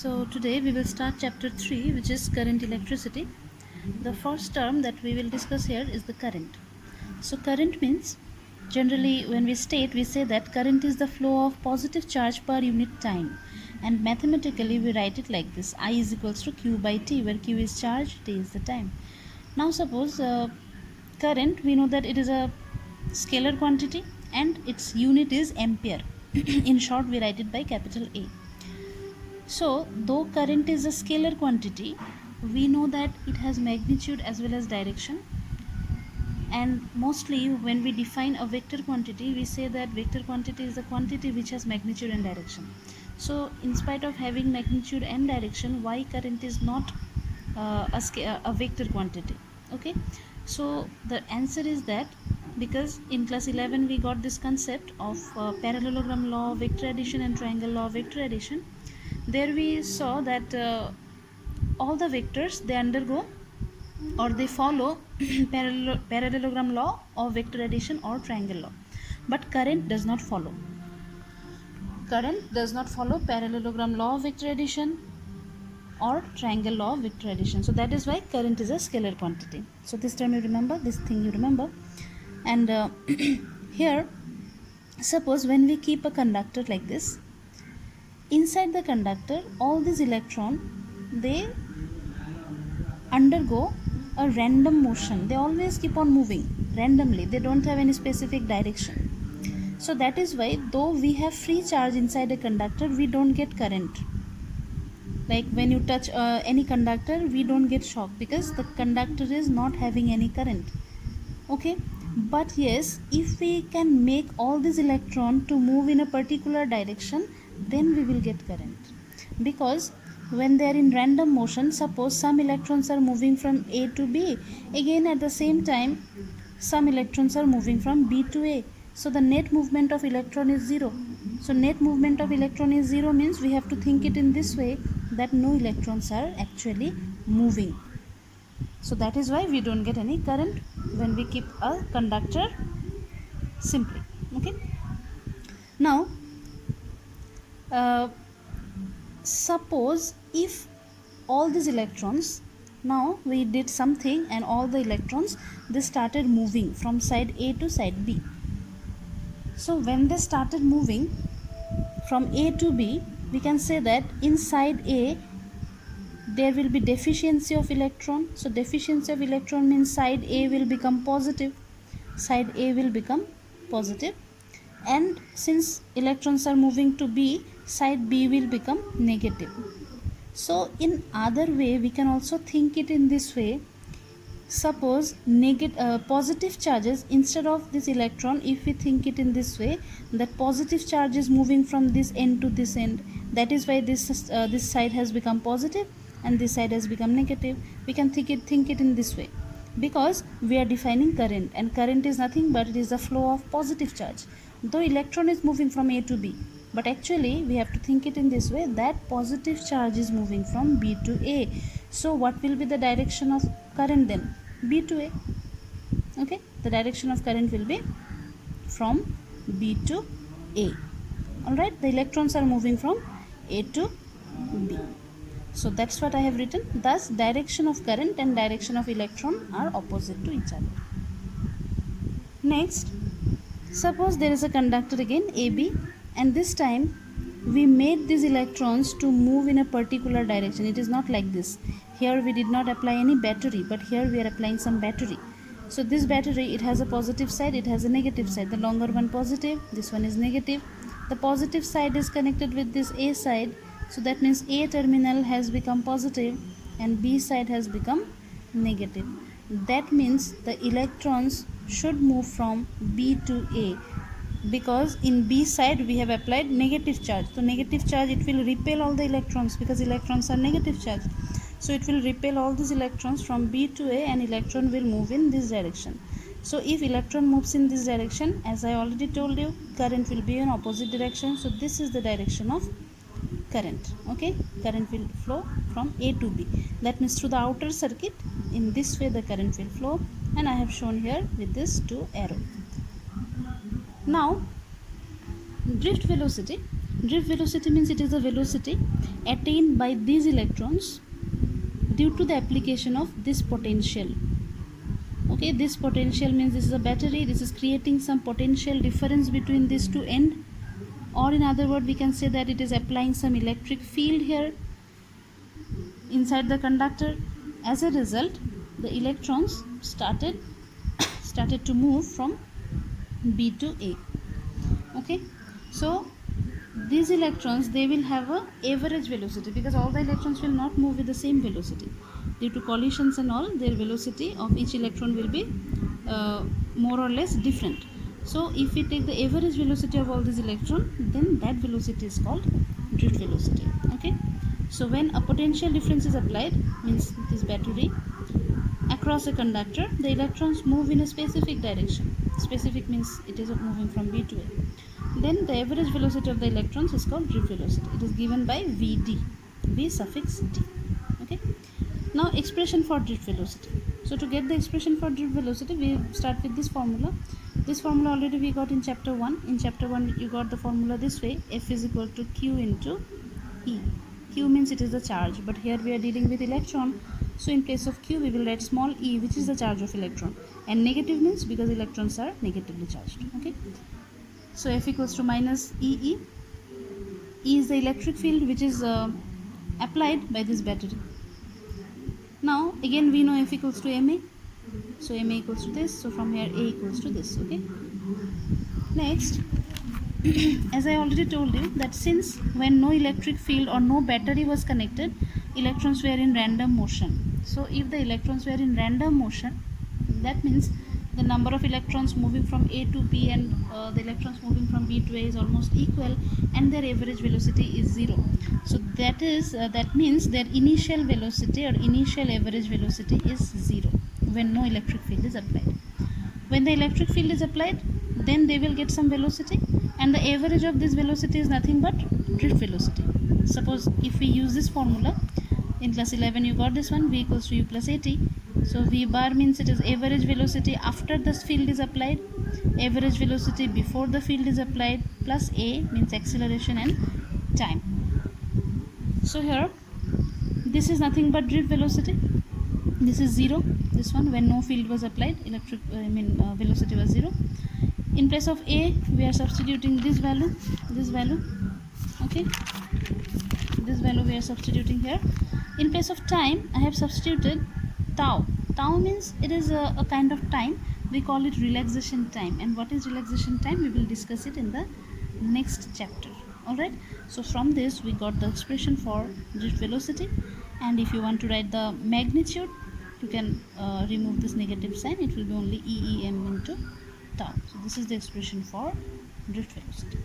So today we will start chapter 3, which is current electricity. The first term that we will discuss here is the current. So current means, generally when we state, we say that current is the flow of positive charge per unit time, and mathematically we write it like this: I is equals to Q by T, where Q is charge, T is the time. Now suppose current, we know that it is a scalar quantity and its unit is ampere. In short, we write it by capital A. So, though current is a scalar quantity, we know that it has magnitude as well as direction. And mostly when we define a vector quantity, we say that vector quantity is a quantity which has magnitude and direction. So, in spite of having magnitude and direction, why current is not a vector quantity? Okay, so the answer is that because in class 11 we got this concept of parallelogram law, vector addition, and triangle law, vector addition. There we saw that all the vectors, they undergo or they follow parallelogram law or vector addition or triangle law, but current does not follow. Current does not follow parallelogram law of vector addition or triangle law of vector addition. So that is why current is a scalar quantity. So this term you remember, this thing you remember. And here, suppose when we keep a conductor like this, inside the conductor all these electrons, they undergo a random motion. They always keep on moving randomly. They don't have any specific direction. So that is why, though we have free charge inside a conductor, we don't get current. Like when you touch any conductor, we don't get shock because the conductor is not having any current. Okay, but yes, if we can make all these electrons to move in a particular direction, then we will get current. Because when they are in random motion, suppose some electrons are moving from A to B, again at the same time some electrons are moving from B to A, so the net movement of electron is zero. So net movement of electron is zero means we have to think it in this way, that no electrons are actually moving. So that is why we don't get any current when we keep a conductor simply. Okay, now suppose if all these electrons, now we did something and all the electrons, they started moving from side A to side B. So when they started moving from A to B, we can say that inside A there will be deficiency of electron. So deficiency of electron means side A will become positive, side A will become positive, and since electrons are moving to B, side B will become negative. So in other way we can also think it in this way. Suppose positive charges, instead of this electron, if we think it in this way, that positive charge is moving from this end to this end, that is why this side has become positive and this side has become negative. We can think it in this way, because we are defining current, and current is nothing but it is the flow of positive charge. Though electron is moving from A to B, but actually we have to think it in this way, that positive charge is moving from B to A. So what will be the direction of current then? B to A. Okay, the direction of current will be from B to A. Alright, the electrons are moving from A to B. So that's what I have written. Thus direction of current and direction of electron are opposite to each other. Next, suppose there is a conductor again AB, and this time we made these electrons to move in a particular direction. It is not like this. Here we did not apply any battery, but here we are applying some battery. So this battery, it has a positive side, it has a negative side. The longer one positive, this one is negative. The positive side is connected with this A side, so that means A terminal has become positive and B side has become negative. That means the electrons should move from B to A, because in B side we have applied negative charge. So negative charge, it will repel all the electrons because electrons are negative charge. So it will repel all these electrons from B to A, and electron will move in this direction. So if electron moves in this direction, as I already told you, current will be in opposite direction. So this is the direction of current. Okay, current will flow from A to B. That means through the outer circuit, in this way the current will flow, and I have shown here with this 2 arrow. Now drift velocity. Drift velocity means it is the velocity attained by these electrons due to the application of this potential. Okay, this potential means this is a battery, this is creating some potential difference between these two ends, or in other words we can say that it is applying some electric field here inside the conductor. As a result, the electrons started to move from B to A. Okay, so these electrons, they will have a average velocity, because all the electrons will not move with the same velocity. Due to collisions and all, their velocity of each electron will be more or less different. So if we take the average velocity of all these electrons, then that velocity is called drift velocity. Okay, so when a potential difference is applied, means this battery across a conductor, the electrons move in a specific direction. Specific means it is moving from B to A. Then the average velocity of the electrons is called drift velocity. It is given by Vd, V suffix d. Okay. Now expression for drift velocity. So to get the expression for drift velocity, we start with this formula. This formula already we got in chapter 1. In chapter 1 you got the formula this way: F is equal to Q into E. Q means it is the charge, but here we are dealing with electron. So in place of Q we will write small e, which is the charge of electron, and negative means because electrons are negatively charged. Okay. So F equals to minus EE. E is the electric field which is applied by this battery. Now again we know F equals to MA. So MA equals to this. So from here A equals to this. Okay. Next, as I already told you that since when no electric field or no battery was connected, electrons were in random motion. So if the electrons were in random motion, that means the number of electrons moving from A to B and the electrons moving from B to A is almost equal, and their average velocity is 0. So that means their initial velocity or initial average velocity is 0 when no electric field is applied. When the electric field is applied, then they will get some velocity, and the average of this velocity is nothing but drift velocity. Suppose if we use this formula in class 11, you got this one: V equals to U plus AT. So V bar means it is average velocity after the field is applied, average velocity before the field is applied, plus A means acceleration and time. So here this is nothing but drift velocity. This is 0. This one, when no field was applied, velocity was 0. In place of A we are substituting this value. Okay, this value we are substituting here. In place of time I have substituted tau. Tau means it is a kind of time. We call it relaxation time. And what is relaxation time? We will discuss it in the next chapter. Alright, so from this we got the expression for drift velocity, and if you want to write the magnitude, you can remove this negative sign. It will be only EEM into tau. So this is the expression for drift velocity.